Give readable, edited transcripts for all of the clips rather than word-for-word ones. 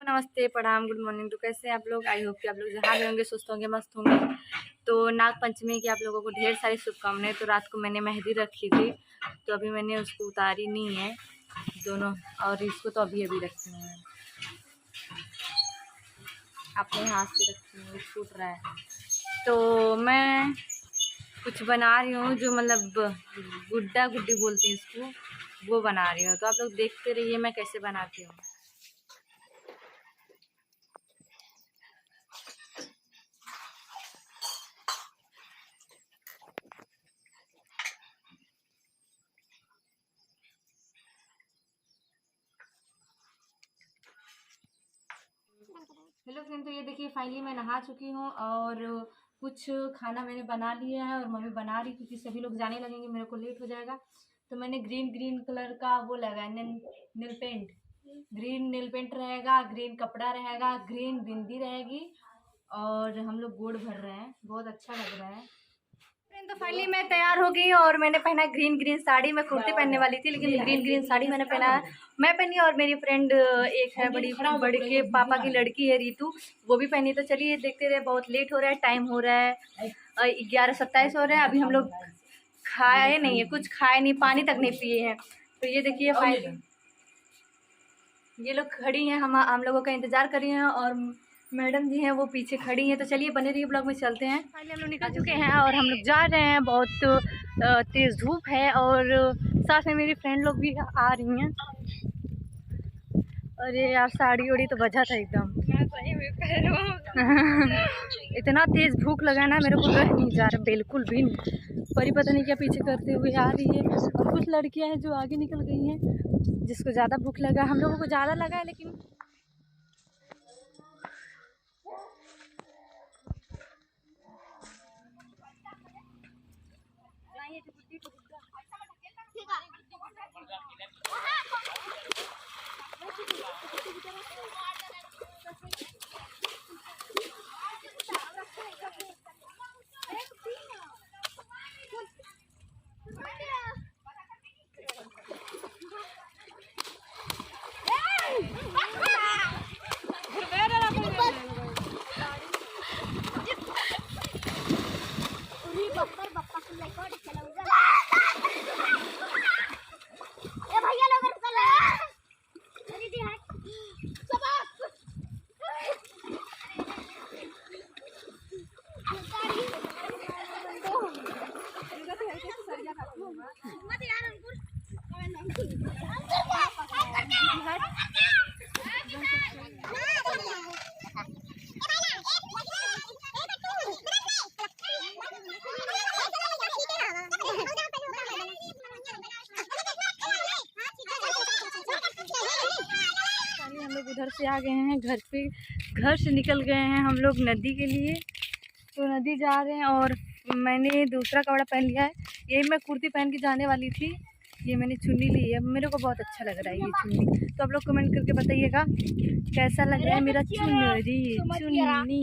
नमस्ते, प्रणाम, good morning. तो कैसे हैं आप लोग? आई होप कि आप लोग जहाँ भी होंगे सुस्त होंगे, मस्त होंगे। तो नाग पंचमी की आप लोगों को ढेर सारी शुभकामनाएं। तो रात को मैंने मेहंदी रखी थी, तो अभी मैंने उसको उतारी नहीं है दोनों, और इसको तो अभी अभी रखी हूँ। अपने हाथ से रखी हूँ, छूट रहा है। तो मैं कुछ बना रही हूँ जो मतलब गुड्डा गुड्डी बोलते हैं इसको, वो बना रही हूँ। तो आप लोग देखते रहिए मैं कैसे बनाती हूँ। हेलो फ्रेंड, तो ये देखिए फाइनली मैं नहा चुकी हूँ और कुछ खाना मैंने बना लिया है और मम्मी बना रही, क्योंकि सभी लोग जाने लगेंगे, मेरे को लेट हो जाएगा। तो मैंने ग्रीन कलर का वो लगाया, नील पेंट। ग्रीन नील पेंट रहेगा, ग्रीन कपड़ा रहेगा, ग्रीन बिंदी रहेगी, और हम लोग गुड़ भर रहे हैं। बहुत अच्छा लग रहा है। तो फाइनली मैं तैयार हो गई और मैंने पहना ग्रीन साड़ी। मैं कुर्ती पहनने वाली थी, लेकिन ग्रीन साड़ी मैंने पहना। मैं पहनी और मेरी फ्रेंड एक है बड़ी के पापा की लड़की है रीतू, वो भी पहनी। तो चलिए देखते रहे। बहुत लेट हो रहा है, टाइम हो रहा है 11:27 हो रहा है। अभी हम लोग खाए नहीं है, कुछ खाए नहीं, पानी तक नहीं पिए हैं। तो ये देखिए फाइनली ये लोग खड़ी हैं, हम लोगों का इंतजार कर रही हैं, और मैडम जी हैं वो पीछे खड़ी हैं। तो चलिए बने रहिए, ब्लॉग में चलते हैं। फाइनली हम लोग निकल चुके हैं और हम लोग जा रहे हैं। बहुत तेज़ धूप है और साथ में मेरी फ्रेंड लोग भी आ रही हैं। अरे यार साड़ी उड़ी तो बजा था एकदम। इतना तेज़ भूख लगा ना, मेरे को रह नहीं जा रहा बिल्कुल भी नहीं। परी पता नहीं क्या पीछे करते हुए आ रही है, और कुछ लड़कियां हैं जो आगे निकल गई हैं, जिसको ज़्यादा भूख लगा। हम लोगों को ज़्यादा लगा है, लेकिन उधर से आ गए हैं, घर से निकल गए हैं हम लोग नदी के लिए। तो नदी जा रहे हैं, और मैंने दूसरा कपड़ा पहन लिया है। यही मैं कुर्ती पहन के जाने वाली थी, ये मैंने चुन्नी ली है। मेरे को बहुत अच्छा लग रहा है ये चुन्नी। तो आप लोग कमेंट करके बताइएगा कैसा लग रहा है मेरा चुन्नी।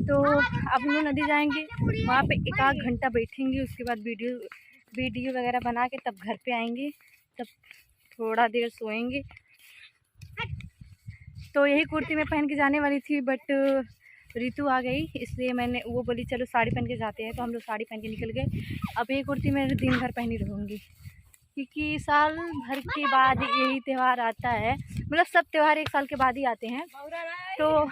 तो अब हम लोग नदी जाएंगे, वहाँ पे 1 घंटा बैठेंगे, उसके बाद वीडियो वगैरह बना के तब घर पे आएंगे, तब थोड़ा देर सोएंगे। तो यही कुर्ती मैं पहन के जाने वाली थी, बट रीतू आ गई, इसलिए मैंने वो बोली चलो साड़ी पहन के जाते हैं। तो हम लोग साड़ी पहन के निकल गए। अब ये कुर्ती मैं दिन भर पहनी रहूँगी, क्योंकि साल भर के बाद यही त्यौहार आता है। मतलब सब त्यौहार 1 साल के बाद ही आते हैं, तो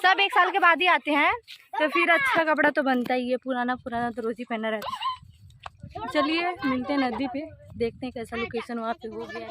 सब 1 साल के बाद ही आते हैं। तो फिर अच्छा कपड़ा तो बनता ही है, पुराना तो रोज़ ही पहना रहता है। चलिए मिलते हैं नदी पे, देखते हैं कैसा लोकेशन वहाँ पे हो गया है।